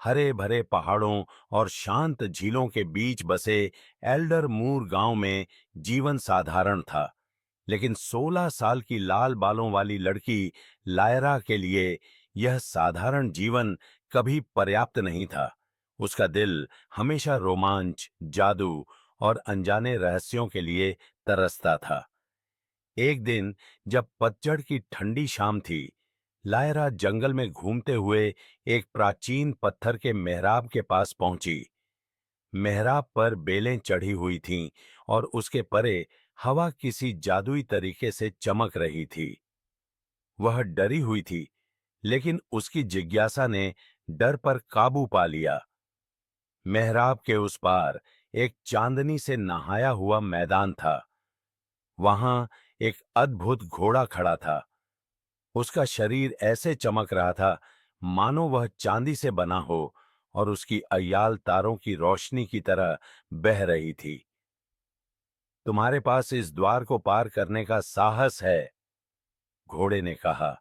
हरे भरे पहाड़ों और शांत झीलों के बीच बसे एल्डर मूर गांव में जीवन साधारण था। लेकिन 16 साल की लाल बालों वाली लड़की लायरा के लिए यह साधारण जीवन कभी पर्याप्त नहीं था। उसका दिल हमेशा रोमांच, जादू और अनजाने रहस्यों के लिए तरसता था। एक दिन जब पतझड़ की ठंडी शाम थी, लायरा जंगल में घूमते हुए एक प्राचीन पत्थर के मेहराब के पास पहुंची। मेहराब पर बेलें चढ़ी हुई थीं और उसके परे हवा किसी जादुई तरीके से चमक रही थी। वह डरी हुई थी, लेकिन उसकी जिज्ञासा ने डर पर काबू पा लिया। मेहराब के उस पार एक चांदनी से नहाया हुआ मैदान था। वहां एक अद्भुत घोड़ा खड़ा था। उसका शरीर ऐसे चमक रहा था मानो वह चांदी से बना हो और उसकी अय्याल तारों की रोशनी की तरह बह रही थी। तुम्हारे पास इस द्वार को पार करने का साहस है, घोड़े ने कहा।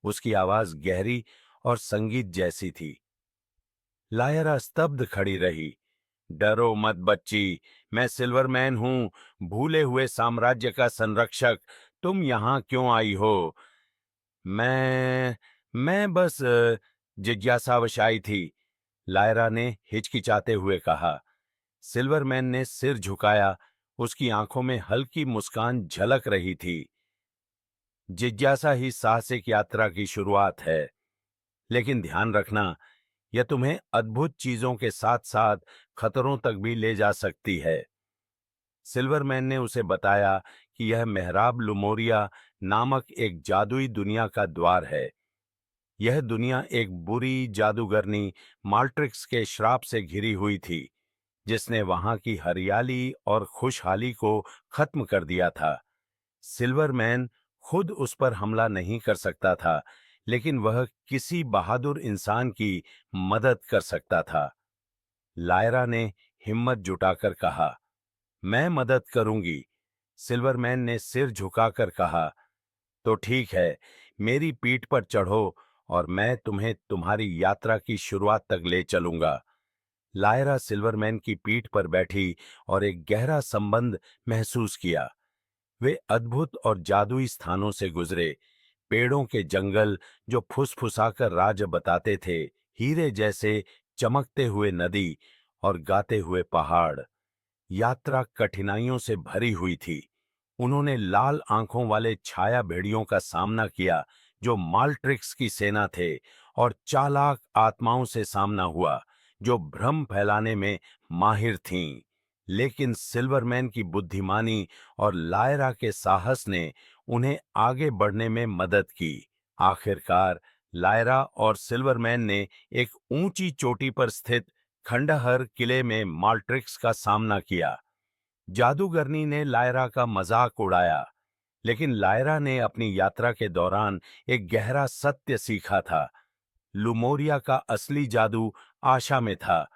उसकी आवाज गहरी और संगीत जैसी थी। लायरा स्तब्ध खड़ी रही। डरो मत बच्ची, मैं सिल्वरमैन हूं, भूले हुए साम्राज्य का संरक्षक। तुम यहां क्यों आई हो? मैं बस जिज्ञासावश आई थी, लायरा ने हिचकिचाते हुए कहा। सिल्वरमैन ने सिर झुकाया। उसकी आंखों में हल्की मुस्कान झलक रही थी। जिज्ञासा ही साहसिक यात्रा की शुरुआत है, लेकिन ध्यान रखना, यह तुम्हें अद्भुत चीजों के साथ साथ खतरों तक भी ले जा सकती है। सिल्वरमैन ने उसे बताया कि यह मेहराब लुमोरिया नामक एक जादुई दुनिया का द्वार है। यह दुनिया एक बुरी जादूगरनी माल्ट्रिक्स के श्राप से घिरी हुई थी, जिसने वहां की हरियाली और खुशहाली को खत्म कर दिया था। सिल्वरमैन खुद उस पर हमला नहीं कर सकता था, लेकिन वह किसी बहादुर इंसान की मदद कर सकता था। लायरा ने हिम्मत जुटाकर कहा, मैं मदद करूंगी। सिल्वरमैन ने सिर झुकाकर कहा, तो ठीक है, मेरी पीठ पर चढ़ो और मैं तुम्हें तुम्हारी यात्रा की शुरुआत तक ले चलूंगा। लायरा सिल्वरमैन की पीठ पर बैठी और एक गहरा संबंध महसूस किया। वे अद्भुत और जादुई स्थानों से गुजरे, पेड़ों के जंगल जो फुसफुसाकर राज बताते थे, हीरे जैसे चमकते हुए नदी और गाते हुए पहाड़। यात्रा कठिनाइयों से भरी हुई थी। उन्होंने लाल आंखों वाले छाया भेड़ियों का सामना किया जो माल्ट्रिक्स की सेना थे, और चालाक आत्माओं से सामना हुआ जो भ्रम फैलाने में माहिर थीं। लेकिन सिल्वरमैन की बुद्धिमानी और लायरा के साहस ने उन्हें आगे बढ़ने में मदद की। आखिरकार लायरा और सिल्वरमैन ने एक ऊंची चोटी पर स्थित खंडहर किले में माल्ट्रिक्स का सामना किया। जादूगरनी ने लायरा का मजाक उड़ाया, लेकिन लायरा ने अपनी यात्रा के दौरान एक गहरा सत्य सीखा था। लुमोरिया का असली जादू आशा में था,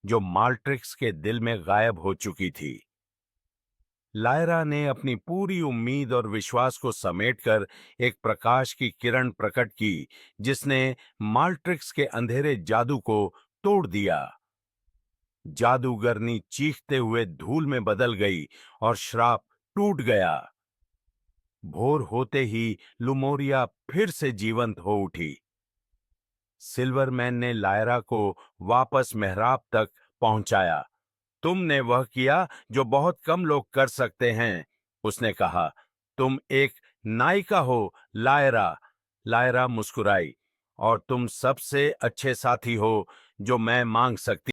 जो माल्ट्रिक्स के दिल में गायब हो चुकी थी। लायरा ने अपनी पूरी उम्मीद और विश्वास को समेटकर एक प्रकाश की किरण प्रकट की, जिसने माल्ट्रिक्स के अंधेरे जादू को तोड़ दिया। जादूगरनी चीखते हुए धूल में बदल गई और श्राप टूट गया। भोर होते ही लुमोरिया फिर से जीवंत हो उठी। सिल्वरमैन ने लायरा को वापस मेहराब तक पहुंचाया। तुमने वह किया जो बहुत कम लोग कर सकते हैं, उसने कहा। तुम एक नायिका हो, लायरा। लायरा मुस्कुराई। और तुम सबसे अच्छे साथी हो जो मैं मांग सकती